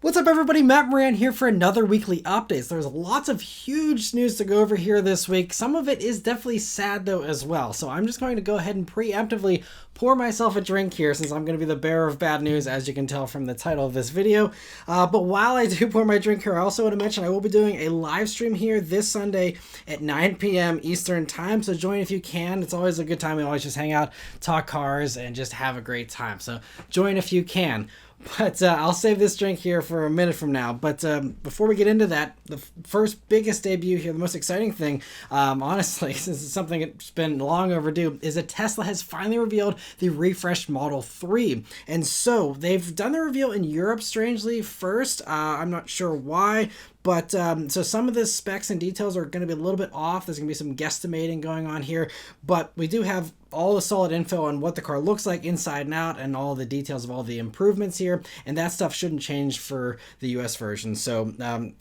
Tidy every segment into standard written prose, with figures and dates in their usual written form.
What's up, everybody? Matt Maran here for another weekly update. There's lots of huge news to go over here this week. Some of it is definitely sad, though, as well. So I'm just going to go ahead and preemptively pour myself a drink here, since I'm going to be the bearer of bad news, as you can tell from the title of this video. But while I do pour my drink here, I also want to mention I will be doing a live stream here this Sunday at 9 p.m. Eastern Time. So join if you can. It's always a good time. We always just hang out, talk cars, and just have a great time. So join if you can. But I'll save this drink here for a minute from now. But before we get into that, the first biggest debut here, the most exciting thing, honestly, since it's something that's been long overdue, is that Tesla has finally revealed the refreshed Model 3. And so they've done the reveal in Europe, strangely, first. I'm not sure why. But so some of the specs and details are going to be a little bit off. There's going to be some guesstimating going on here. But we do have all the solid info on what the car looks like inside and out, and all the details of all the improvements here. And that stuff shouldn't change for the US version. So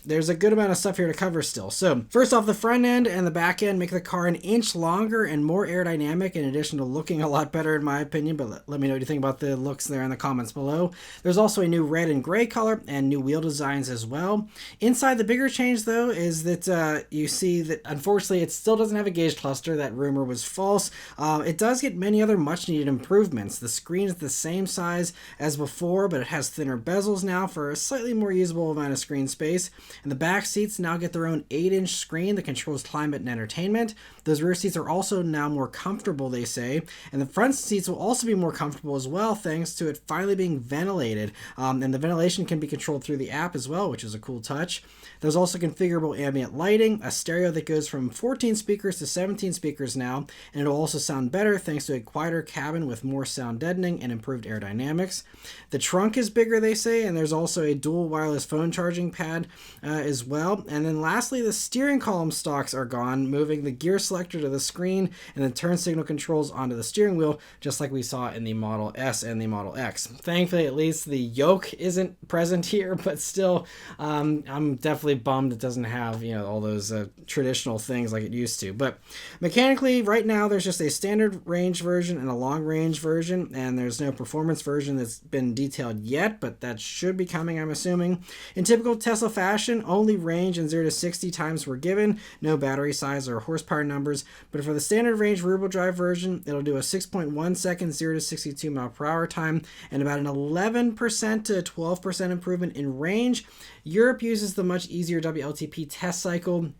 there's a good amount of stuff here to cover still. So first off, the front end and the back end make the car an inch longer and more aerodynamic, in addition to looking a lot better in my opinion. But let me know what you think about the looks there in the comments below. There's also a new red and gray color and new wheel designs as well. Inside, the bigger change, though, is that you see that, unfortunately, it still doesn't have a gauge cluster. That rumor was false. It does get many other much-needed improvements. The screen is the same size as before, but it has thinner bezels now for a slightly more usable amount of screen space. And the back seats now get their own 8-inch screen that controls climate and entertainment. Those rear seats are also now more comfortable, they say. And the front seats will also be more comfortable as well, thanks to it finally being ventilated. And the ventilation can be controlled through the app as well, which is a cool touch. There's also configurable ambient lighting, a stereo that goes from 14 speakers to 17 speakers now, and it'll also sound better thanks to a quieter cabin with more sound deadening and improved aerodynamics. The trunk is bigger, they say, and there's also a dual wireless phone charging pad as well. And then lastly, the steering column stalks are gone, moving the gear selector to the screen and the turn signal controls onto the steering wheel, just like we saw in the Model S and the Model X. Thankfully, at least the yoke isn't present here, but still, I'm definitely bummed it doesn't have, all those traditional things like it used to. But mechanically, right now, there's just a standard range version and a long range version, and there's no performance version that's been detailed yet, but that should be coming, I'm assuming. In typical Tesla fashion, only range and 0 to 60 times were given, no battery size or horsepower numbers. But for the standard range rear-wheel drive version, it'll do a 6.1 second 0 to 62 mile per hour time and about an 11% to 12% improvement in range. Europe uses the much easier WLTP test cycle,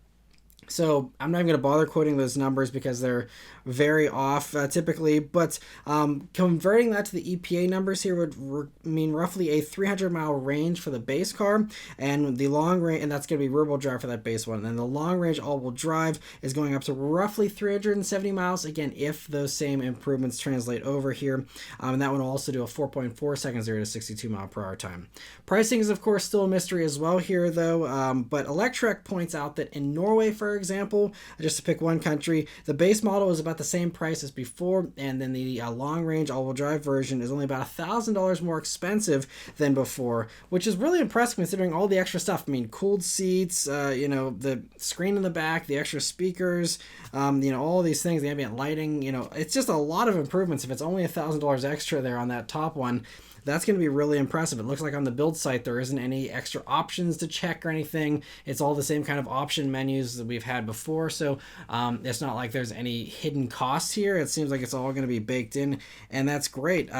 so I'm not even going to bother quoting those numbers because they're very off typically, but converting that to the EPA numbers here would mean roughly a 300-mile range for the base car, and the long range, and that's going to be rear-wheel drive for that base one, and then the long range all-wheel drive is going up to roughly 370 miles, again, if those same improvements translate over here, and that one will also do a 4.4 second 0 to 62 mile per hour time. Pricing is, of course, still a mystery as well here, though, but Electrek points out that in Norway, for example, just to pick one country, the base model is about the same price as before, and then the long range all-wheel drive version is only about $1,000 more expensive than before, which is really impressive considering all the extra stuff. I mean, cooled seats, the screen in the back, the extra speakers, all these things, the ambient lighting, it's just a lot of improvements. If it's only $1,000 extra there on that top one, that's going to be really impressive. It looks like on the build site there isn't any extra options to check or anything. It's all the same kind of option menus that we've had before, so it's not like there's any hidden costs here. It seems like it's all going to be baked in, and that's great.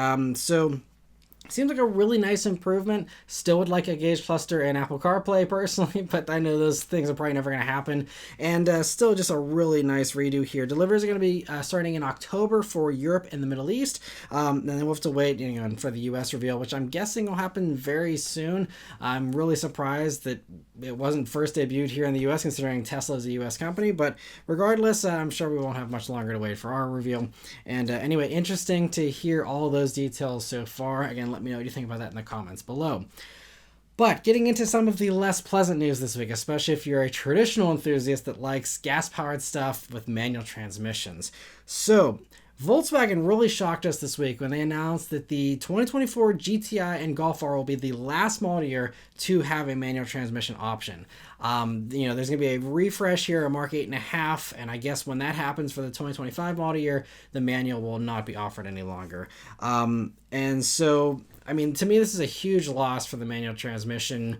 Seems like a really nice improvement. Still would like a gauge cluster and Apple CarPlay personally, but I know those things are probably never going to happen. And still just a really nice redo here. Deliveries are going to be starting in October for Europe and the Middle East. And then we'll have to wait for the US reveal, which I'm guessing will happen very soon. I'm really surprised that it wasn't first debuted here in the US, considering Tesla is a US company. But regardless, I'm sure we won't have much longer to wait for our reveal. And anyway, interesting to hear all those details so far. Again, let me know what you think about that in the comments below. But getting into some of the less pleasant news this week, especially if you're a traditional enthusiast that likes gas-powered stuff with manual transmissions. So Volkswagen really shocked us this week when they announced that the 2024 GTI and Golf R will be the last model year to have a manual transmission option. There's going to be a refresh here, a Mark 8.5, and I guess when that happens for the 2025 model year, the manual will not be offered any longer. And so I mean, to me, this is a huge loss for the manual transmission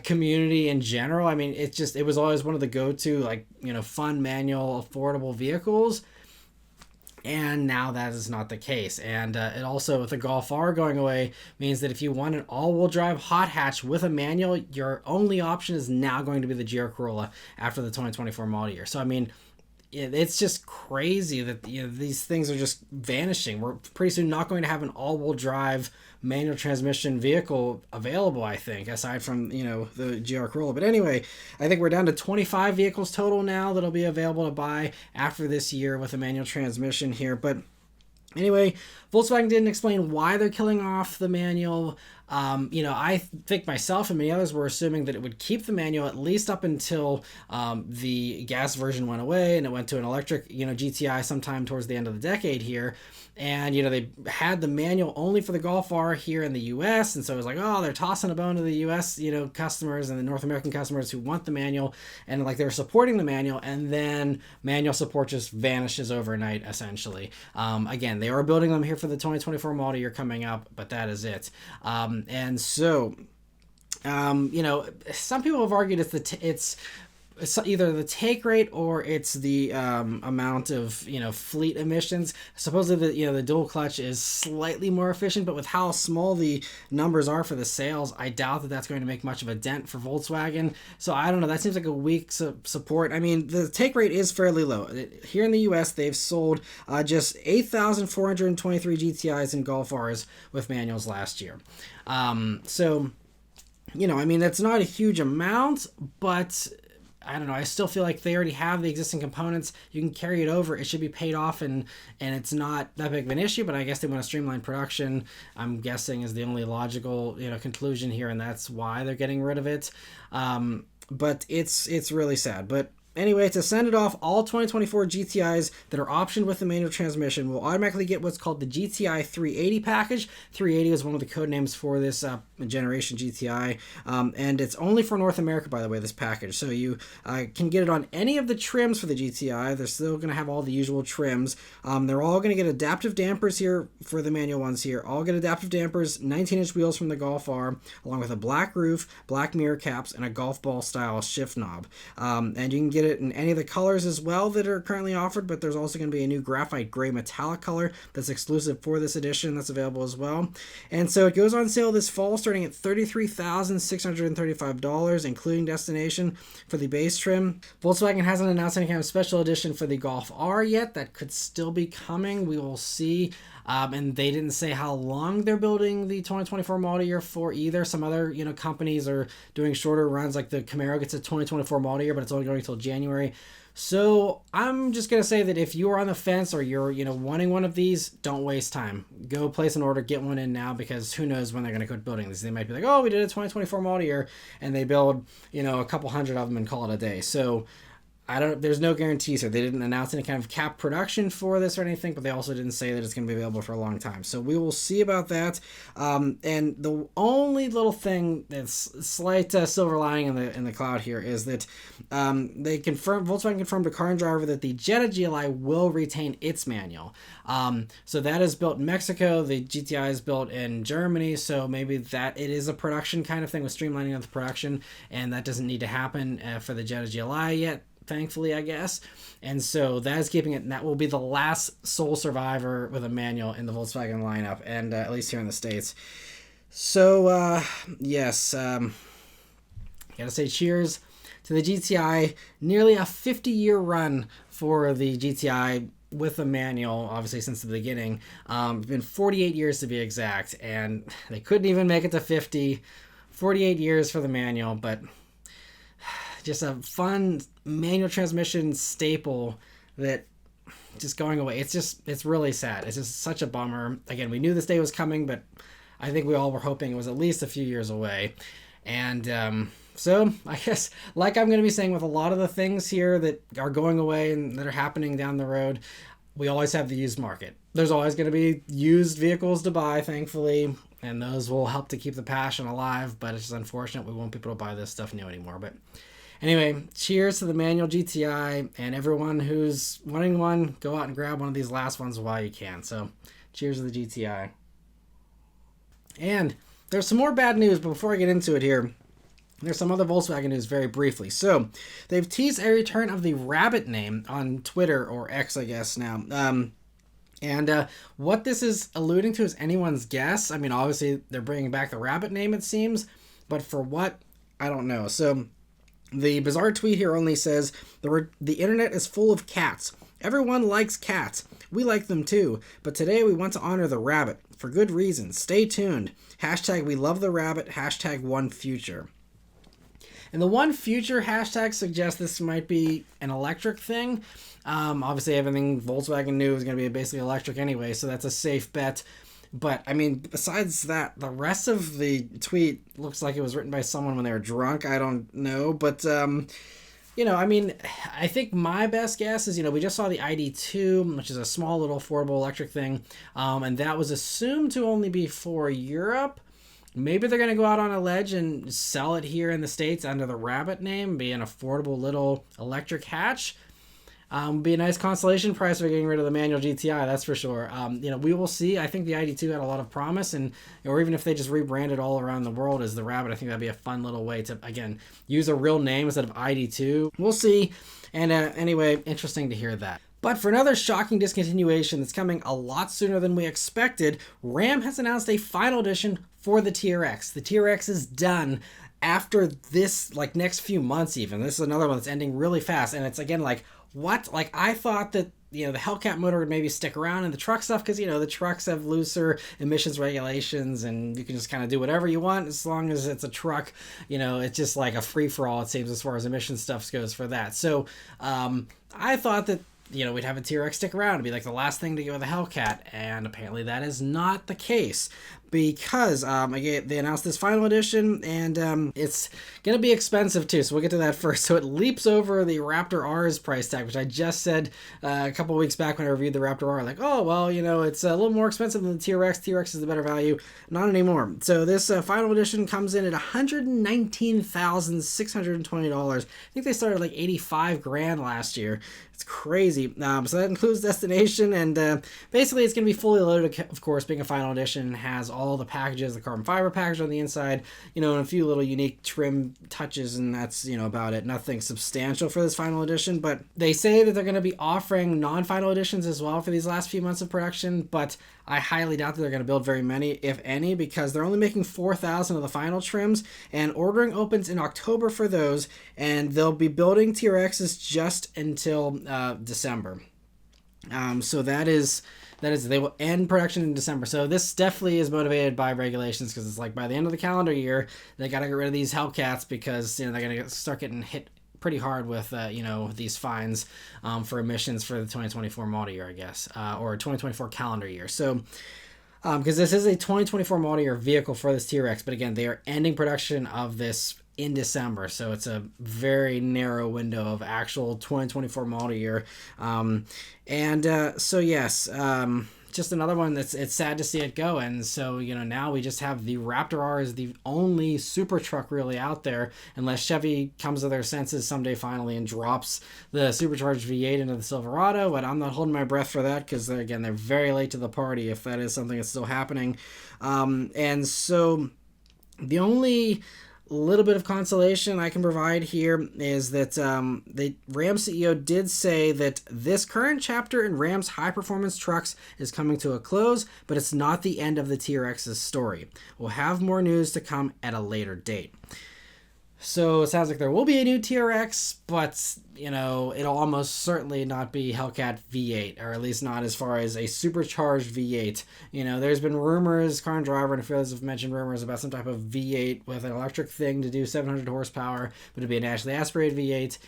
community in general. I mean, it was always one of the go-to, like, fun manual affordable vehicles, and now that is not the case. And it also, with the Golf R going away, means that if you want an all-wheel drive hot hatch with a manual, your only option is now going to be the GR Corolla after the 2024 model year. So I mean, it's just crazy that these things are just vanishing. We're pretty soon not going to have an all-wheel drive manual transmission vehicle available, I think, aside from the GR Corolla. But anyway, I think we're down to 25 vehicles total now that'll be available to buy after this year with a manual transmission here. But anyway, Volkswagen didn't explain why they're killing off the manual. I think myself and many others were assuming that it would keep the manual at least up until the gas version went away and it went to an electric, GTI sometime towards the end of the decade here. And, they had the manual only for the Golf R here in the U.S. And so it was like, oh, they're tossing a bone to the U.S., customers and the North American customers who want the manual. And like they're supporting the manual, and then manual support just vanishes overnight, essentially. Again, they are building them here for the 2024 model year coming up, but that is it. And so, some people have argued it's either the take rate or it's the amount of fleet emissions. Supposedly the dual clutch is slightly more efficient, but with how small the numbers are for the sales, I doubt that that's going to make much of a dent for Volkswagen. So I don't know, that seems like a weak support. I mean, the take rate is fairly low. Here in the US, they've sold just 8,423 GTIs and Golf Rs with manuals last year. So I mean, that's not a huge amount, but I don't know. I still feel like they already have the existing components. You can carry it over. It should be paid off, and it's not that big of an issue. But I guess they want to streamline production, I'm guessing, is the only logical conclusion here, and that's why they're getting rid of it. But it's really sad. But anyway, to send it off, all 2024 GTIs that are optioned with the manual transmission will automatically get what's called the GTI 380 package. 380 is one of the code names for this generation GTI, and it's only for North America, by the way, this package. So you can get it on any of the trims for the GTI. They're still going to have all the usual trims. They're all going to get adaptive dampers here for the manual ones here. All get adaptive dampers, 19-inch wheels from the Golf R, along with a black roof, black mirror caps, and a golf ball style shift knob. And you can get it in any of the colors as well that are currently offered, but there's also going to be a new graphite gray metallic color that's exclusive for this edition that's available as well. And so it goes on sale this fall starting at $33,635, including destination for the base trim. Volkswagen hasn't announced any kind of special edition for the Golf R yet. That could still be coming. We will see. And they didn't say how long they're building the 2024 model year for either. Some other companies are doing shorter runs, like the Camaro gets a 2024 model year, but it's only going until January. So I'm just going to say that if you are on the fence or you're wanting one of these, don't waste time. Go place an order, get one in now, because who knows when they're going to quit building these. They might be like, oh, we did a 2024 model year, and they build a couple hundred of them and call it a day. So there's no guarantees here. They didn't announce any kind of cap production for this or anything, but they also didn't say that it's going to be available for a long time. So we will see about that. And the only little thing that's slight silver lining in the cloud here is that Volkswagen confirmed to Car and Driver that the Jetta GLI will retain its manual. So that is built in Mexico. The GTI is built in Germany. So maybe that it is a production kind of thing with streamlining of the production, and that doesn't need to happen for the Jetta GLI yet, thankfully, I guess. And so that is keeping it, and that will be the last sole survivor with a manual in the Volkswagen lineup, and at least here in the States. So, yes, gotta say cheers to the GTI. Nearly a 50-year run for the GTI with a manual, obviously, since the beginning. It's been 48 years to be exact, and they couldn't even make it to 50. 48 years for the manual, but just a fun manual transmission staple that just going away. It's really sad. It's just such a bummer. Again, we knew this day was coming, but I think we all were hoping it was at least a few years away. And so I guess, like I'm going to be saying with a lot of the things here that are going away and that are happening down the road, we always have the used market. There's always going to be used vehicles to buy, thankfully, and those will help to keep the passion alive, but it's just unfortunate we won't be able to buy this stuff new anymore. But anyway, cheers to the manual GTI, and everyone who's wanting one, go out and grab one of these last ones while you can. So cheers to the GTI. And there's some more bad news, but before I get into it here, there's some other Volkswagen news very briefly. So they've teased a return of the Rabbit name on Twitter, or X, I guess now. And what this is alluding to is anyone's guess. I mean, obviously they're bringing back the Rabbit name, it seems, but for what, I don't know. So the bizarre tweet here only says, the internet is full of cats. Everyone likes cats. We like them too. But today we want to honor the rabbit. For good reason. Stay tuned. Hashtag we love the rabbit. Hashtag one future. And the one future hashtag suggests this might be an electric thing. Obviously everything Volkswagen knew was going to be basically electric anyway, so that's a safe bet. But, I mean, besides that, the rest of the tweet looks like it was written by someone when they were drunk. I don't know. But, you know, I mean, I think my best guess is, you know, we just saw the ID2, which is a small little affordable electric thing. And that was assumed to only be for Europe. Maybe they're going to go out on a ledge and sell it here in the States under the Rabbit name, be an affordable little electric hatch. Be a nice consolation price for getting rid of the manual GTI, that's for sure. You know, we will see. I think the ID2 had a lot of promise, and or even if they just rebranded all around the world as the Rabbit, I think that'd be a fun little way to, again, use a real name instead of ID2. We'll see. And anyway, interesting to hear that. But for another shocking discontinuation that's coming a lot sooner than we expected, Ram has announced a final edition for the TRX. The TRX is done after this, like, next few months even. This is another one that's ending really fast, and it's, again, like, what? Like, I thought that, you know, the Hellcat motor would maybe stick around in the truck stuff because, you know, the trucks have looser emissions regulations and you can just kind of do whatever you want as long as it's a truck. You know, it's just like a free-for-all, it seems, as far as emission stuff goes for that. So I thought that, you know, we'd have a TRX stick around and be like the last thing to go with a Hellcat, and apparently that is not the case because again, they announced this final edition, and it's gonna be expensive too, so we'll get to that first. So it leaps over the Raptor R's price tag, which I just said a couple weeks back when I reviewed the Raptor R, like, oh well, you know, it's a little more expensive than the TRX. TRX is the better value. Not anymore. So this final edition comes in at $119,620. I think they started like 85 grand last year. It's crazy. So that includes destination, and basically it's going to be fully loaded, of course, being a final edition. Has all the packages, the carbon fiber package on the inside, you know, and a few little unique trim touches, and that's, you know, about it. Nothing substantial for this final edition, but they say that they're going to be offering non-final editions as well for these last few months of production, but I highly doubt that they're going to build very many, if any, because they're only making 4,000 of the final trims, and ordering opens in October for those, and they'll be building TRXs just until December. So that is they will end production in December. So this definitely is motivated by regulations, because it's like by the end of the calendar year they got to get rid of these Hellcats because, you know, they're going to start getting hit pretty hard with you know, these fines for emissions for the 2024 model year, I guess, or 2024 calendar year. So because this is a 2024 model year vehicle for this TRX, but again, they are ending production of this in December, so it's a very narrow window of actual 2024 model year. So yes, just another one that's, it's sad to see it go. And so, you know, now we just have the Raptor R as the only super truck really out there, unless Chevy comes to their senses someday finally and drops the supercharged V8 into the Silverado. But I'm not holding my breath for that, because again, they're very late to the party if that is something that's still happening. And so the only little bit of consolation I can provide here is that the Ram CEO did say that this current chapter in Ram's high-performance trucks is coming to a close, but it's not the end of the TRX's story. We'll have more news to come at a later date. So it sounds like there will be a new TRX, but, you know, it'll almost certainly not be Hellcat V8, or at least not as far as a supercharged V8. You know, there's been rumors, Car and Driver and a few others have mentioned rumors about some type of V8 with an electric thing to do 700 horsepower, but it'd be a naturally aspirated V8.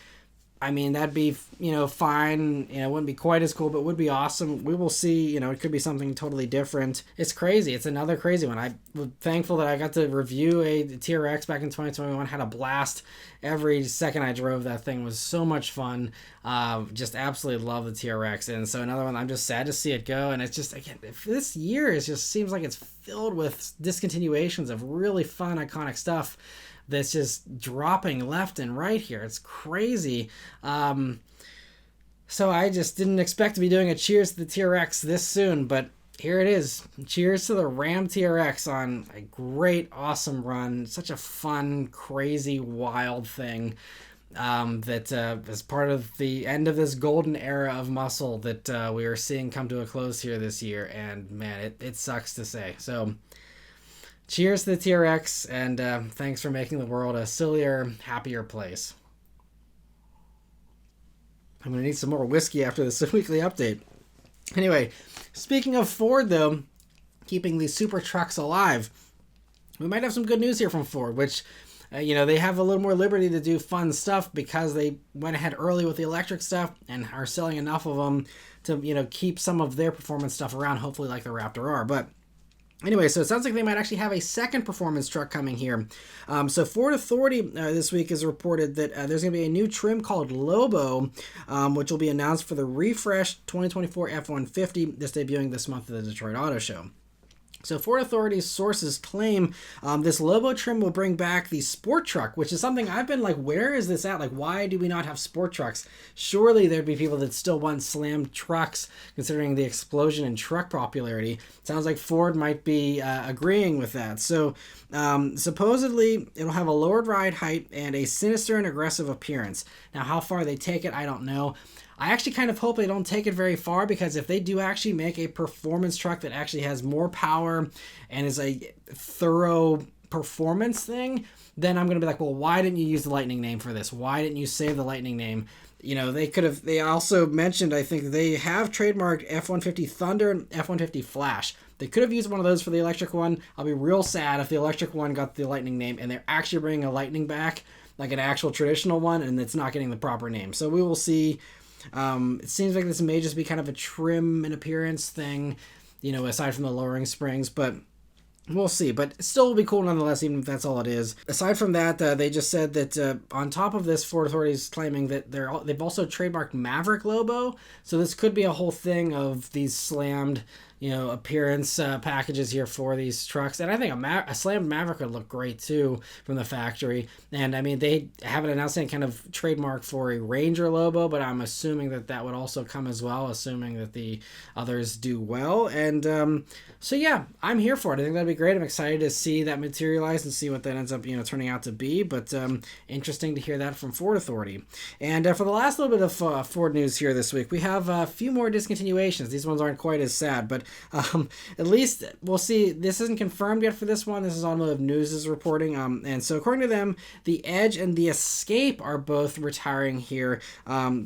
I mean, that'd be, you know, fine. You know, it wouldn't be quite as cool, but would be awesome. We will see. You know, it could be something totally different. It's crazy. It's another crazy one. I'm thankful that I got to review a TRX back in 2021. Had a blast. Every second I drove that thing was so much fun. Just absolutely love the TRX. And so another one, I'm just sad to see it go. And it's just, again, this year it just seems like it's filled with discontinuations of really fun, iconic stuff that's just dropping left and right here. It's crazy. So I just didn't expect to be doing a cheers to the TRX this soon, but here it is. Cheers to the Ram TRX on a great, awesome run. Such a fun, crazy, wild thing that is part of the end of this golden era of muscle that we are seeing come to a close here this year. And man, it sucks to say. So cheers to the TRX, and thanks for making the world a sillier, happier place. I'm going to need some more whiskey after this weekly update. Anyway, speaking of Ford, though, keeping these super trucks alive, we might have some good news here from Ford, which, they have a little more liberty to do fun stuff because they went ahead early with the electric stuff and are selling enough of them to, keep some of their performance stuff around, hopefully like the Raptor R. But anyway, so it sounds like they might actually have a second performance truck coming here. So Ford Authority this week has reported that there's going to be a new trim called Lobo, which will be announced for the refreshed 2024 F-150 that's debuting this month at the Detroit Auto Show. So Ford Authority's sources claim this Lobo trim will bring back the sport truck, which is something I've been like, where is this at? Like, why do we not have sport trucks? Surely there'd be people that still want slammed trucks, considering the explosion in truck popularity. Sounds like Ford might be agreeing with that. So supposedly it'll have a lowered ride height and a sinister and aggressive appearance. Now, how far they take it, I don't know. I actually kind of hope they don't take it very far, because if they do actually make a performance truck that actually has more power and is a thorough performance thing, then I'm going to be like, well, why didn't you use the Lightning name for this? Why didn't you save the Lightning name? They also mentioned, I think they have trademarked F-150 Thunder and F-150 Flash. They could have used one of those for the electric one. I'll be real sad if the electric one got the Lightning name and they're actually bringing a Lightning back, like an actual traditional one, and it's not getting the proper name. So we will see. It seems like this may just be kind of a trim and appearance thing, aside from the lowering springs, but we'll see. But it still will be cool nonetheless, even if that's all it is. Aside from that, they just said that on top of this, Ford Authority is claiming that they've also trademarked Maverick Lobo. So this could be a whole thing of these slammed, appearance packages here for these trucks. And I think a slammed Maverick would look great too from the factory. And I mean, they haven't announced any kind of trademark for a Ranger Lobo, but I'm assuming that would also come as well, assuming that the others do well. And so yeah, I'm here for it. I think that'd be great. I'm excited to see that materialize and see what that ends up, turning out to be. But interesting to hear that from Ford Authority. And for the last little bit of Ford news here this week, we have a few more discontinuations. These ones aren't quite as sad, but at least we'll see. This isn't confirmed yet for this one. This is Automotive News is reporting. And so according to them, the Edge and the Escape are both retiring here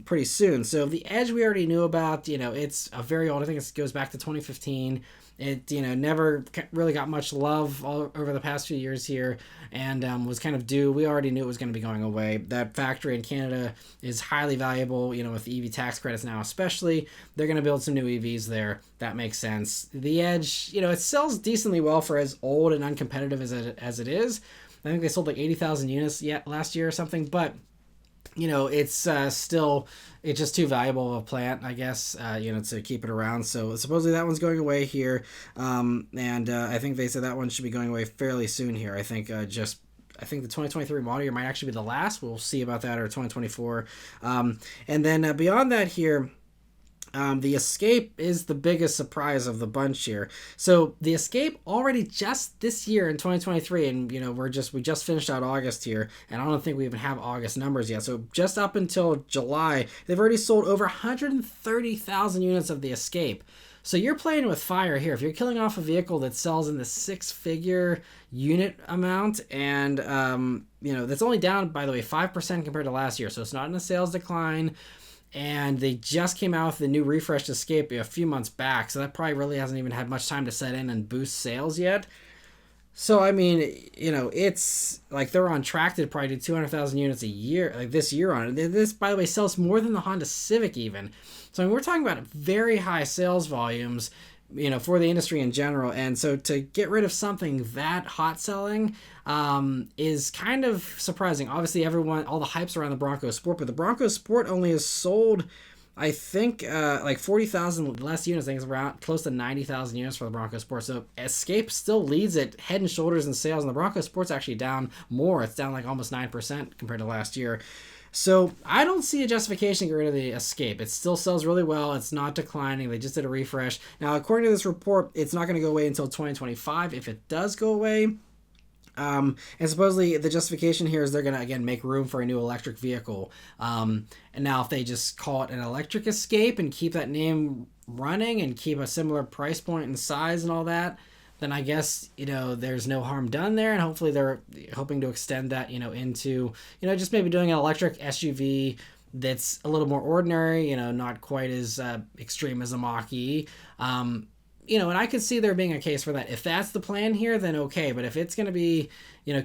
pretty soon. So the Edge we already knew about. It's a very old. I think it goes back to 2015. It never really got much love all over the past few years here, and was kind of due. We already knew it was going to be going away. That factory in Canada is highly valuable, with the EV tax credits now especially. They're going to build some new EVs there. That makes sense. The Edge, it sells decently well for as old and uncompetitive as it is. I think they sold like 80,000 units last year or something, but it's still, it's just too valuable of a plant, I guess, to keep it around. So supposedly that one's going away here. And I think they said that one should be going away fairly soon here. I think the 2023 model year might actually be the last. We'll see about that, or 2024. And then beyond that here, the Escape is the biggest surprise of the bunch here. So the Escape already just this year in 2023, and we just finished out August here, and I don't think we even have August numbers yet. So just up until July, they've already sold over 130,000 units of the Escape. So you're playing with fire here. If you're killing off a vehicle that sells in the six-figure unit amount, and that's only down, by the way, 5% compared to last year. So it's not in a sales decline. And they just came out with the new refreshed Escape a few months back, so that probably really hasn't even had much time to set in and boost sales yet. So, I mean, it's like they're on track to probably do 200,000 units a year, like this year on it. This, by the way, sells more than the Honda Civic even. So, I mean, we're talking about very high sales volumes, for the industry in general. And so to get rid of something that hot selling is kind of surprising. Obviously, all the hype's around the Bronco Sport, but the Bronco Sport only has sold I think like 40,000 less units. I think it's around close to 90,000 units for the Bronco Sport. So Escape still leads it head and shoulders in sales, and the Bronco Sport's actually down more. It's down like almost 9% compared to last year. So I don't see a justification to get rid of the Escape. It still sells really well. It's not declining. They just did a refresh. Now, according to this report, it's not going to go away until 2025. If it does go away, and supposedly the justification here is they're going to, again, make room for a new electric vehicle. And now if they just call it an electric Escape and keep that name running and keep a similar price point and size and all that, then I guess, there's no harm done there. And hopefully they're hoping to extend that, into, just maybe doing an electric SUV that's a little more ordinary, not quite as extreme as a Mach-E. And I could see there being a case for that. If that's the plan here, then okay. But if it's going to be,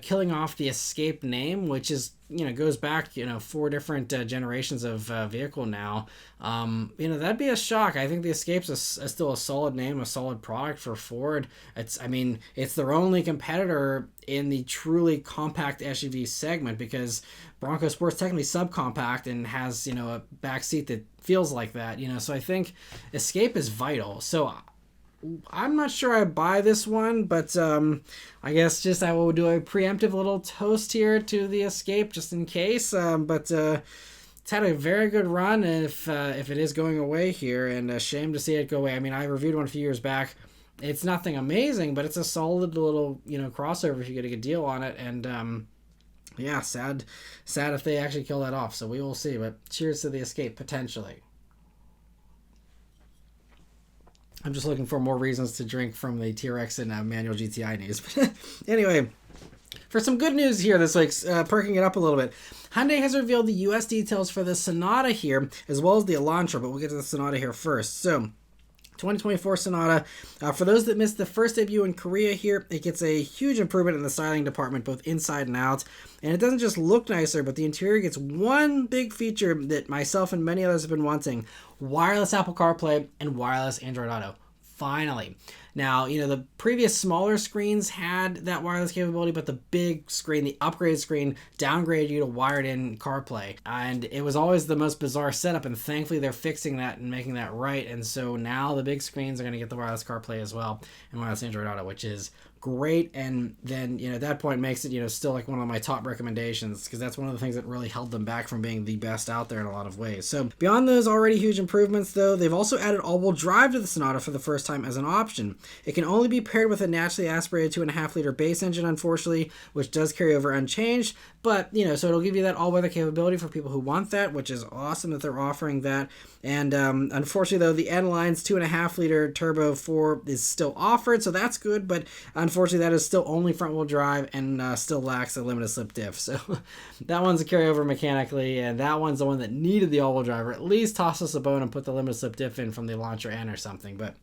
killing off the Escape name, which is, goes back, 4 different generations of vehicle now, that'd be a shock. I think the Escape's still a solid name, a solid product for Ford. It's their only competitor in the truly compact SUV segment, because Bronco Sport's technically subcompact and has, a back seat that feels like that, so I think Escape is vital. So I'm not sure I buy this one, but I guess just I will do a preemptive little toast here to the Escape just in case. But it's had a very good run if it is going away here, and a shame to see it go away. I mean, I reviewed one a few years back. It's nothing amazing, but it's a solid little crossover if you get a good deal on it. And yeah, sad if they actually kill that off. So we will see. But cheers to the Escape potentially. I'm just looking for more reasons to drink from the TRX and manual GTI news. But anyway, for some good news here this week, perking it up a little bit, Hyundai has revealed the U.S. details for the Sonata here, as well as the Elantra, but we'll get to the Sonata here first. So, 2024 Sonata. For those that missed the first debut in Korea here, it gets a huge improvement in the styling department, both inside and out. And it doesn't just look nicer, but the interior gets one big feature that myself and many others have been wanting: wireless Apple CarPlay and wireless Android Auto. Finally. Now, the previous smaller screens had that wireless capability, but the big screen, the upgraded screen, downgraded you to wired-in CarPlay. And it was always the most bizarre setup, and thankfully they're fixing that and making that right. And so now the big screens are going to get the wireless CarPlay as well, and wireless Android Auto, which is great. And then at that point makes it still like one of my top recommendations, because that's one of the things that really held them back from being the best out there in a lot of ways. So beyond those already huge improvements, though, they've also added all-wheel drive to the Sonata for the first time as an option. It can only be paired with a naturally aspirated 2.5-liter base engine, unfortunately, which does carry over unchanged. But so it'll give you that all-weather capability for people who want that, which is awesome that they're offering that. And unfortunately, though, the N-Line's 2.5-liter turbo 4 is still offered, so that's good. But unfortunately, that is still only front-wheel drive and still lacks a limited slip diff. So that one's a carryover mechanically, and that one's the one that needed the all-wheel drive, or at least toss us a bone and put the limited slip diff in from the Elantra N or something. But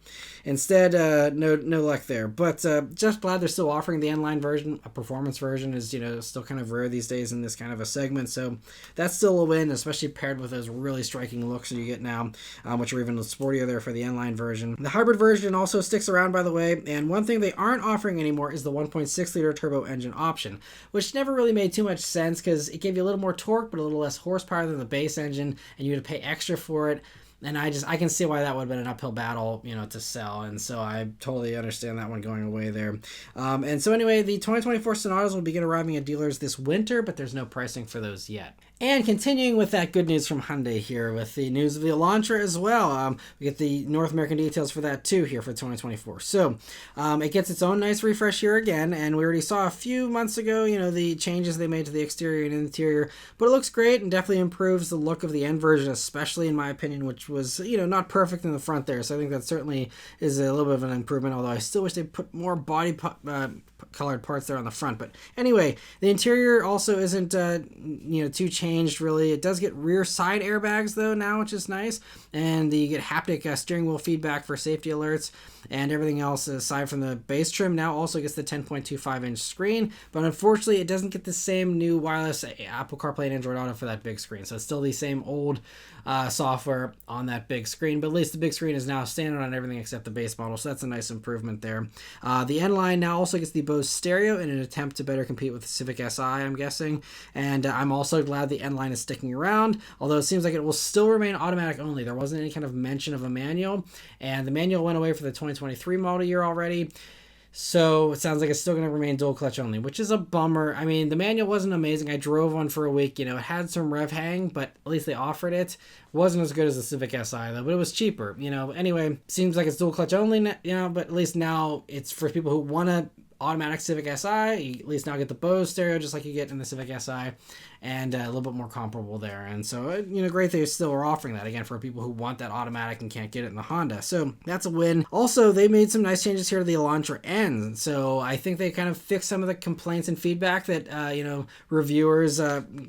instead, no luck there. But just glad they're still offering the N-Line version. A performance version is still kind of rare these days in this kind of a segment, so that's still a win, especially paired with those really striking looks that you get now, which are even sportier there for the N-Line version. The hybrid version also sticks around, by the way, and one thing they aren't offering anymore is the 1.6-liter turbo engine option, which never really made too much sense because it gave you a little more torque but a little less horsepower than the base engine, and you had to pay extra for it. And I can see why that would have been an uphill battle, to sell. And so I totally understand that one going away there. And so anyway, the 2024 Sonatas will begin arriving at dealers this winter, but there's no pricing for those yet. And continuing with that good news from Hyundai here with the news of the Elantra as well. We get the North American details for that too here for 2024. So it gets its own nice refresh here again. And we already saw a few months ago, the changes they made to the exterior and interior. But it looks great and definitely improves the look of the N version, especially in my opinion, which was, not perfect in the front there. So I think that certainly is a little bit of an improvement, although I still wish they put more body colored parts there on the front. But anyway, the interior also isn't, too changed really. It does get rear side airbags though now, which is nice. And you get haptic steering wheel feedback for safety alerts. And everything else aside from the base trim now also gets the 10.25-inch screen, but unfortunately it doesn't get the same new wireless Apple CarPlay and Android Auto for that big screen. So it's still the same old software on that big screen, but at least the big screen is now standard on everything except the base model, so that's a nice improvement there. The N line now also gets the Bose stereo in an attempt to better compete with the Civic Si, I'm guessing, and I'm also glad the N line is sticking around, although it seems like it will still remain automatic only. There wasn't any kind of mention of a manual, and the manual went away for the 2023 model year already. So it sounds like it's still going to remain dual clutch only, which is a bummer. I mean, the manual wasn't amazing. I drove one for a week. It had some rev hang, but at least they offered it. It wasn't as good as the Civic Si, though, but it was cheaper. Anyway, seems like it's dual clutch only, but at least now it's for people who want to automatic Civic Si. You at least now get the Bose stereo just like you get in the Civic Si, and a little bit more comparable there. And so, great they still are offering that, again, for people who want that automatic and can't get it in the Honda. So that's a win. Also, they made some nice changes here to the Elantra N. So I think they kind of fixed some of the complaints and feedback that, reviewers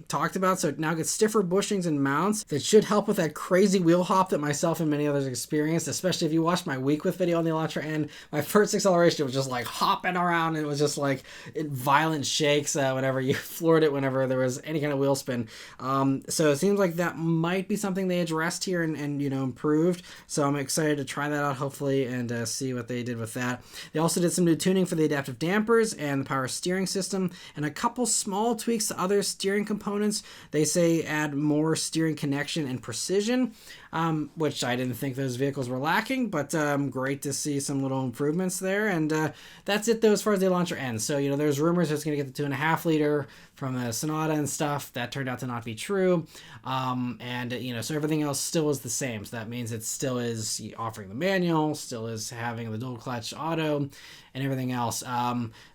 talked about. So it now gets stiffer bushings and mounts that should help with that crazy wheel hop that myself and many others experienced, especially if you watched my week with video on the Elantra N. My first acceleration was just like hopping around. It was just like violent shakes whenever you floored it, whenever there was any kind of wheel spin. So it seems like that might be something they addressed here and improved. So I'm excited to try that out, hopefully, and see what they did with that. They also did some new tuning for the adaptive dampers and the power steering system, and a couple small tweaks to other steering components. They say add more steering connection and precision, which I didn't think those vehicles were lacking, but great to see some little improvements there. And that's it, though, as far as the Elantra N. So, there's rumors it's going to get the 2.5 liter from the Sonata and stuff. That turned out to not be true. So everything else still is the same. So that means it still is offering the manual, still is having the dual clutch auto, and everything else.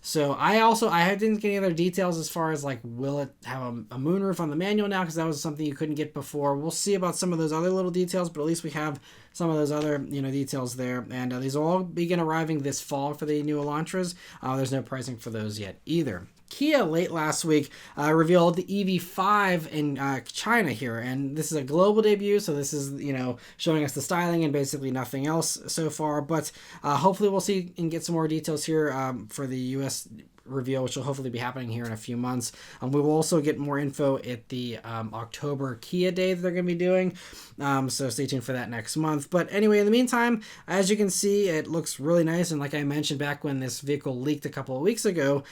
So I didn't get any other details as far as will it have a moonroof on the manual now, because that was something you couldn't get before. We'll see about some of those other little details, but at least we have some of those other details there. And these will all begin arriving this fall for the new Elantras. There's no pricing for those yet either. Kia late last week revealed the EV5 in China here, and this is a global debut, so this is showing us the styling and basically nothing else so far, but hopefully we'll see and get some more details here for the U.S. reveal, which will hopefully be happening here in a few months. We will also get more info at the October Kia Day that they're going to be doing, so stay tuned for that next month. But anyway, in the meantime, as you can see, it looks really nice, and like I mentioned back when this vehicle leaked a couple of weeks ago,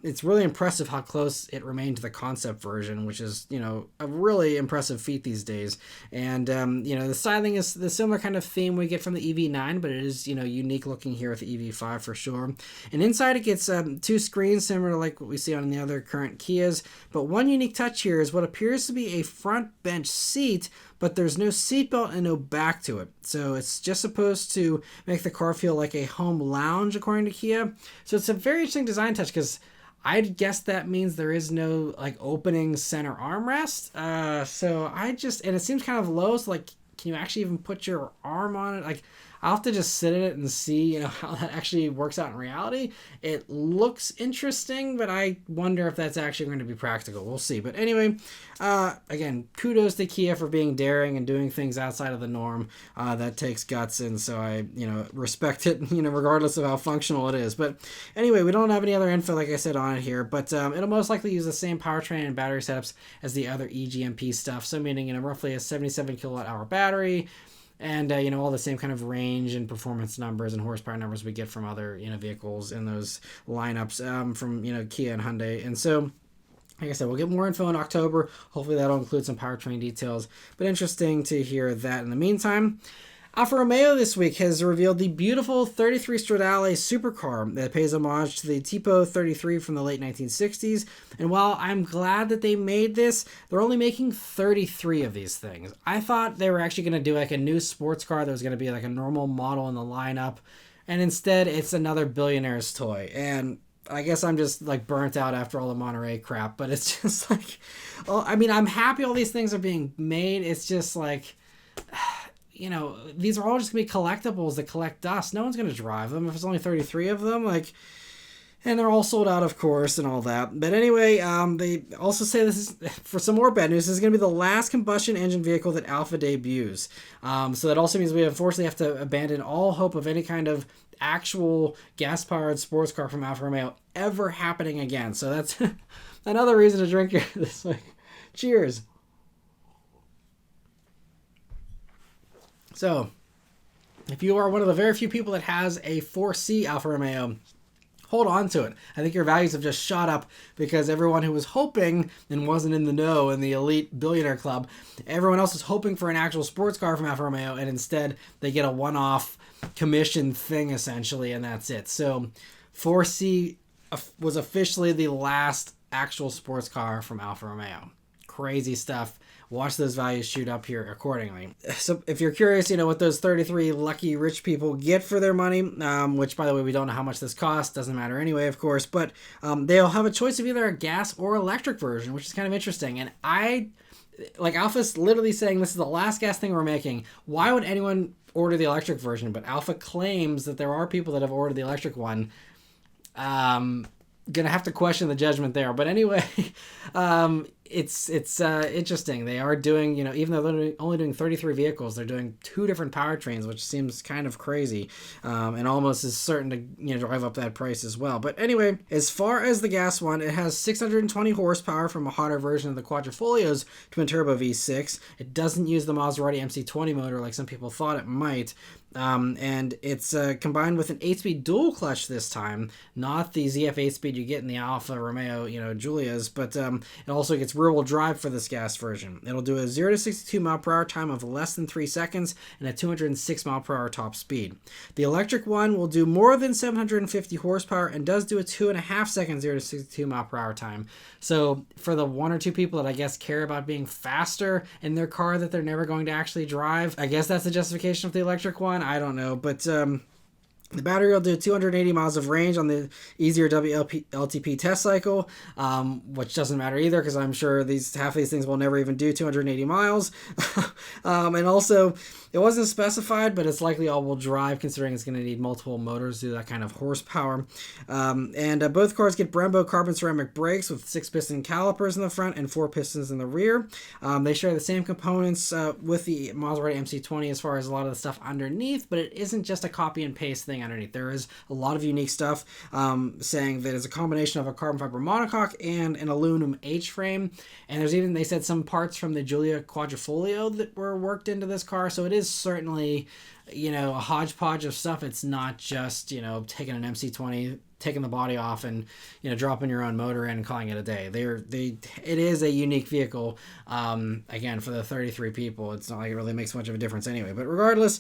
it's really impressive how close it remained to the concept version, which is a really impressive feat these days. And the styling is the similar kind of theme we get from the EV9, but it is unique looking here with the EV5 for sure. And inside it gets two screens similar to like what we see on the other current Kias, but one unique touch here is what appears to be a front bench seat, but there's no seatbelt and no back to it. So it's just supposed to make the car feel like a home lounge, according to Kia. So it's a very interesting design touch, because I'd guess that means there is no opening center armrest. And it seems kind of low, so can you actually even put your arm on it? I'll have to just sit in it and see, how that actually works out in reality. It looks interesting, but I wonder if that's actually going to be practical. We'll see. But anyway, again, kudos to Kia for being daring and doing things outside of the norm. That takes guts, and so I, respect it, regardless of how functional it is. But anyway, we don't have any other info, like I said, on it here, but it'll most likely use the same powertrain and battery setups as the other eGMP stuff. So meaning, roughly a 77 kilowatt hour battery, and all the same kind of range and performance numbers and horsepower numbers we get from other vehicles in those lineups from Kia and Hyundai. And so, like I said, we'll get more info in October. Hopefully that'll include some powertrain details, but interesting to hear that. In the meantime, Alfa Romeo this week has revealed the beautiful 33 Stradale supercar that pays homage to the Tipo 33 from the late 1960s. And while I'm glad that they made this, they're only making 33 of these things. I thought they were actually going to do a new sports car that was going to be a normal model in the lineup, and instead it's another billionaire's toy. And I guess I'm just burnt out after all the Monterey crap, but it's just I'm happy all these things are being made. It's just these are all just going to be collectibles that collect dust. No one's going to drive them if there's only 33 of them. And they're all sold out, of course, and all that. But anyway, they also say this is, for some more bad news, this is going to be the last combustion engine vehicle that Alfa debuts. So that also means we unfortunately have to abandon all hope of any kind of actual gas-powered sports car from Alfa Romeo ever happening again. So that's another reason to drink this. Cheers. So if you are one of the very few people that has a 4C Alfa Romeo, hold on to it. I think your values have just shot up because everyone who was hoping and wasn't in the know in the elite billionaire club, everyone else is hoping for an actual sports car from Alfa Romeo, and instead they get a one-off commission thing essentially, and that's it. So 4C was officially the last actual sports car from Alfa Romeo. Crazy stuff. Watch those values shoot up here accordingly. So if you're curious, what those 33 lucky rich people get for their money, which by the way, we don't know how much this costs, doesn't matter anyway, of course, but they'll have a choice of either a gas or electric version, which is kind of interesting. And Alfa's literally saying this is the last gas thing we're making. Why would anyone order the electric version? But Alfa claims that there are people that have ordered the electric one. Gonna have to question the judgment there, but anyway, it's interesting. They are doing, even though they're only doing 33 vehicles, they're doing 2 different powertrains, which seems kind of crazy, and almost is certain to drive up that price as well. But anyway, as far as the gas one, it has 620 horsepower from a hotter version of the Quadrifoglio's twin turbo V6. It doesn't use the Maserati MC20 motor like some people thought it might. And it's combined with an 8-speed dual clutch this time, not the ZF 8-speed you get in the Alfa Romeo, Giulia's, but it also gets rear-wheel drive for this gas version. It'll do a 0 to 62 mile per hour time of less than 3 seconds and a 206 mile per hour top speed. The electric one will do more than 750 horsepower and does do a 2.5 second 0 to 62 mile per hour time. So for the 1 or 2 people that I guess care about being faster in their car that they're never going to actually drive, I guess that's the justification of the electric one. I don't know, but the battery will do 280 miles of range on the easier WLTP test cycle, which doesn't matter either because I'm sure half of these things will never even do 280 miles. And also, it wasn't specified, but it's likely all-wheel drive considering it's going to need multiple motors to do that kind of horsepower. And both cars get Brembo carbon ceramic brakes with 6-piston calipers in the front and 4 pistons in the rear. They share the same components with the Maserati MC20 as far as a lot of the stuff underneath, but it isn't just a copy and paste thing underneath. There is a lot of unique stuff saying that it's a combination of a carbon fiber monocoque and an aluminum H-frame. And there's even, they said, some parts from the Giulia Quadrifoglio that were worked into this car. So it is certainly, a hodgepodge of stuff. It's not just, taking an MC20, taking the body off and, dropping your own motor in and calling it a day. It is a unique vehicle. Again, for the 33 people, it's not like it really makes much of a difference anyway. But regardless,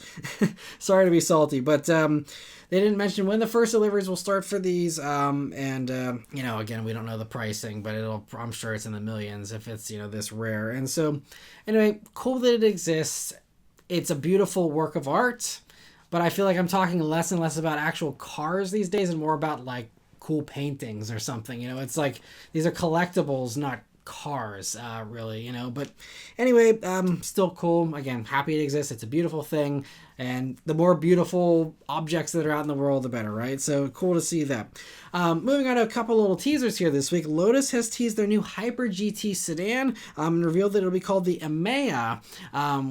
sorry to be salty, but they didn't mention when the first deliveries will start for these. Again, we don't know the pricing, but I'm sure it's in the millions if it's, this rare. And so anyway, cool that it exists. It's a beautiful work of art, but I feel like I'm talking less and less about actual cars these days and more about like cool paintings or something. It's like these are collectibles, not cars, really, but anyway, still cool. Again, happy it exists. It's a beautiful thing, and the more beautiful objects that are out in the world, the better, right? So cool to see that. Moving on to a couple little teasers here this week. Lotus has teased their new Hyper GT sedan and revealed that it'll be called the Emeya,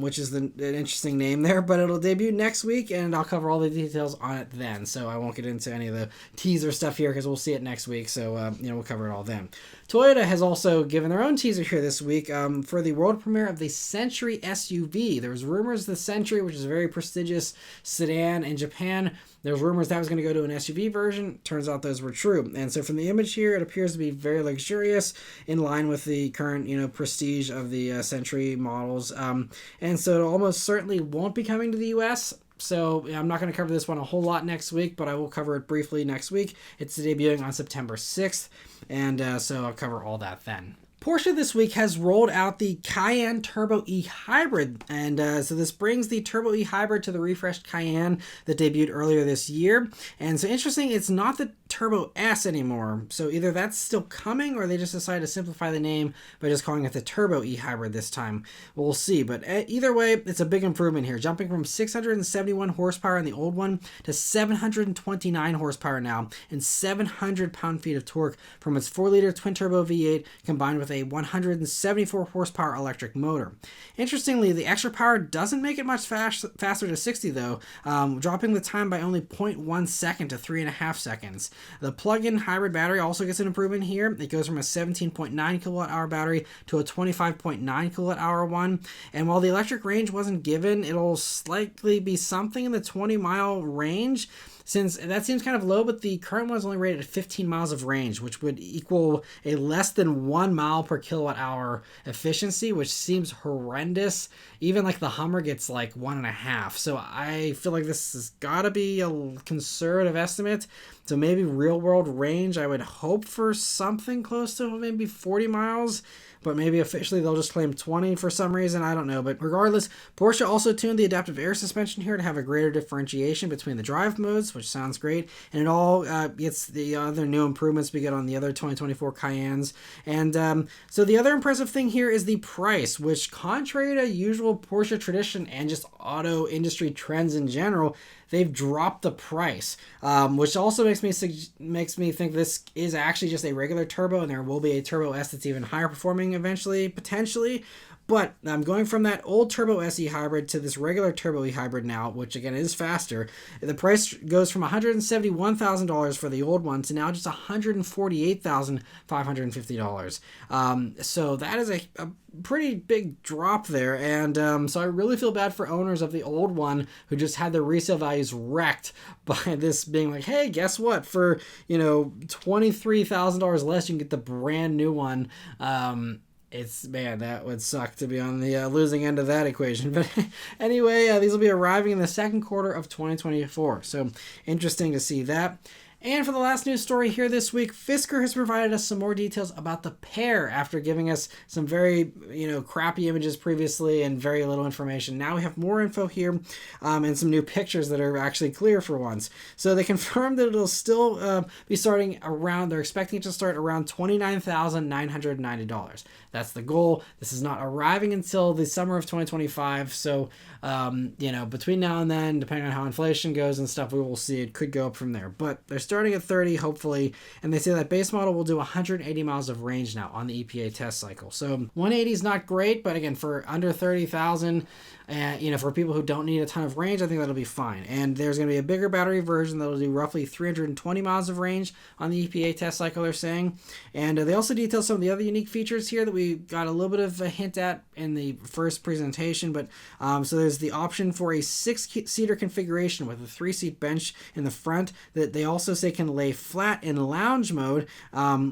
which is an interesting name there, but it'll debut next week, and I'll cover all the details on it then. So I won't get into any of the teaser stuff here because we'll see it next week. So, we'll cover it all then. Toyota has also given their own teaser here this week for the world premiere of the Century SUV. There was rumors the Century, which is a very prestigious sedan in Japan, there's rumors that was going to go to an SUV version. Turns out those were true. And so from the image here, it appears to be very luxurious, in line with the current, prestige of the Century models. And so it almost certainly won't be coming to the U.S., so I'm not going to cover this one a whole lot next week, but I will cover it briefly next week. It's debuting on September 6th, and so I'll cover all that then. Porsche this week has rolled out the Cayenne Turbo E Hybrid, and so this brings the Turbo E Hybrid to the refreshed Cayenne that debuted earlier this year. And so interesting, it's not the Turbo S anymore, so either that's still coming or they just decided to simplify the name by just calling it the Turbo E Hybrid this time. We'll see, but either way, it's a big improvement here, jumping from 671 horsepower in the old one to 729 horsepower now and 700 pound-feet of torque from its 4-liter twin-turbo V8 combined with a 174 horsepower electric motor. Interestingly, the extra power doesn't make it much faster to 60 though, dropping the time by only 0.1 second to 3.5 seconds. The plug-in hybrid battery also gets an improvement here. It goes from a 17.9 kilowatt hour battery to a 25.9 kilowatt hour one. And while the electric range wasn't given, it'll likely be something in the 20-mile range, since that seems kind of low, but the current one is only rated at 15 miles of range, which would equal a less than 1 mile per kilowatt hour efficiency, which seems horrendous. Even like the Hummer gets like 1.5. So I feel like this has got to be a conservative estimate. So maybe real world range, I would hope for something close to maybe 40 miles. But maybe officially they'll just claim 20 for some reason. I don't know. But regardless, Porsche also tuned the adaptive air suspension here to have a greater differentiation between the drive modes, which sounds great. And it all gets the other new improvements we get on the other 2024 Cayennes. And so the other impressive thing here is the price, which contrary to usual Porsche tradition and just auto industry trends in general, they've dropped the price, which also makes me think this is actually just a regular turbo, and there will be a Turbo S that's even higher performing eventually, potentially. But I'm going from that old Turbo SE hybrid to this regular Turbo E hybrid now, which again is faster. The price goes from $171,000 for the old one to now just $148,550. So that is a pretty big drop there, and so I really feel bad for owners of the old one who just had their resale values wrecked by this being like, hey, guess what? For $23,000 less, you can get the brand new one. Man, that would suck to be on the losing end of that equation. But anyway, these will be arriving in the second quarter of 2024. So interesting to see that. And for the last news story here this week, Fisker has provided us some more details about the Pear after giving us some very, crappy images previously and very little information. Now we have more info here and some new pictures that are actually clear for once. So they confirmed that it'll still be starting around, they're expecting it to start around $29,990. That's the goal. This is not arriving until the summer of 2025. So, between now and then, depending on how inflation goes and stuff, we will see. It could go up from there. But they're starting at 30, hopefully. And they say that base model will do 180 miles of range now on the EPA test cycle. So 180 is not great, but again, for under 30,000, for people who don't need a ton of range, I think that'll be fine. And there's going to be a bigger battery version that'll do roughly 320 miles of range on the EPA test cycle, they're saying. And they also detail some of the other unique features here that we got a little bit of a hint at in the first presentation. But so there's the option for a 6-seater configuration with a 3-seat bench in the front that they also say can lay flat in lounge mode,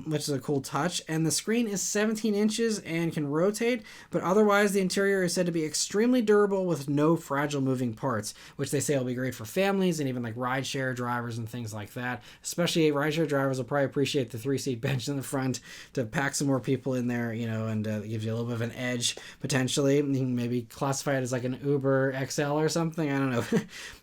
which is a cool touch. And the screen is 17 inches and can rotate, but otherwise the interior is said to be extremely durable with no fragile moving parts, which they say will be great for families and even like rideshare drivers and things like that. Especially rideshare drivers will probably appreciate the 3-seat bench in the front to pack some more people in there, and it gives you a little bit of an edge potentially. You can maybe classify it as like an Uber XL or something. I don't know.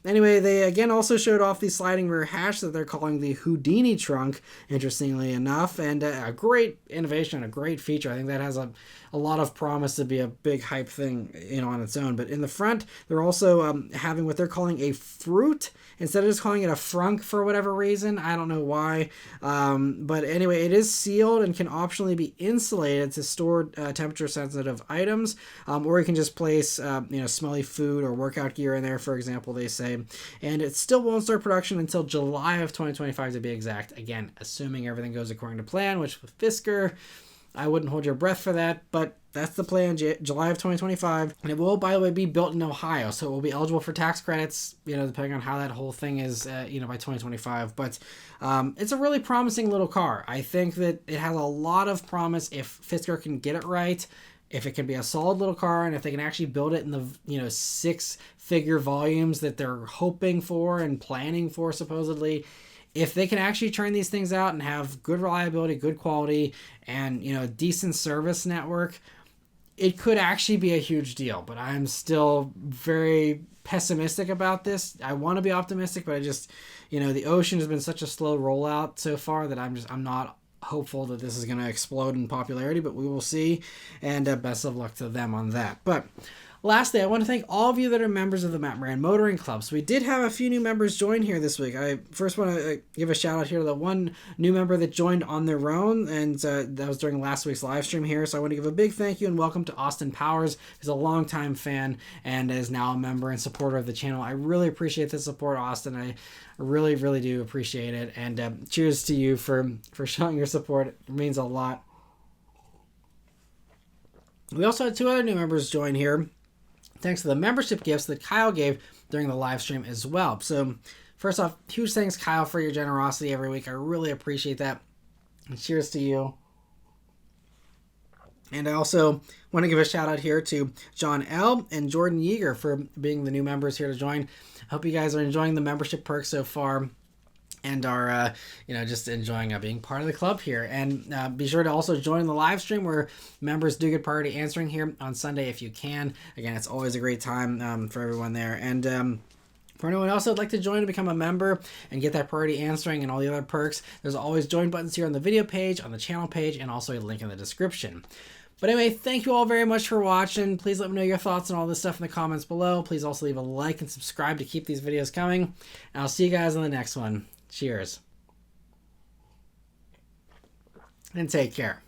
Anyway, they again also showed off the sliding rear hatch that they're calling the Houdini trunk, interestingly enough, and a great innovation, a great feature. I think that has a lot of promise to be a big hype thing, on its own. But in the front, they're also having what they're calling a fruit instead of just calling it a frunk for whatever reason. I don't know why. But anyway, it is sealed and can optionally be insulated to store temperature-sensitive items, or you can just place, smelly food or workout gear in there, for example, they say. And it still won't start production until July of 2025 to be exact. Again, assuming everything goes according to plan, which with Fisker, I wouldn't hold your breath for that, but that's the plan, July of 2025. And it will, by the way, be built in Ohio, so it will be eligible for tax credits, depending on how that whole thing is, by 2025. But it's a really promising little car. I think that it has a lot of promise if Fisker can get it right, if it can be a solid little car, and if they can actually build it in the, 6-figure volumes that they're hoping for and planning for, supposedly. If they can actually turn these things out and have good reliability, good quality, and a decent service network, it could actually be a huge deal. But I'm still very pessimistic about this. I want to be optimistic, but I just, the Ocean has been such a slow rollout so far that I'm not hopeful that this is going to explode in popularity, but we will see. And best of luck to them on that. But lastly, I want to thank all of you that are members of the Maran Motoring Club. So we did have a few new members join here this week. I first want to give a shout out here to the one new member that joined on their own, and that was during last week's live stream here. So I want to give a big thank you and welcome to Austin Powers, who's a longtime fan and is now a member and supporter of the channel. I really appreciate the support, Austin. I really, really do appreciate it. And cheers to you for showing your support. It means a lot. We also had 2 other new members join here, thanks to the membership gifts that Kyle gave during the live stream as well. So first off, huge thanks, Kyle, for your generosity every week. I really appreciate that. And cheers to you. And I also want to give a shout out here to John L. and Jordan Yeager for being the new members here to join. I hope you guys are enjoying the membership perks so far and are, just enjoying being part of the club here. And be sure to also join the live stream where members do get priority answering here on Sunday if you can. Again, it's always a great time for everyone there. And for anyone else that would like to join and become a member and get that priority answering and all the other perks, there's always join buttons here on the video page, on the channel page, and also a link in the description. But anyway, thank you all very much for watching. Please let me know your thoughts on all this stuff in the comments below. Please also leave a like and subscribe to keep these videos coming. And I'll see you guys in the next one. Cheers. And take care.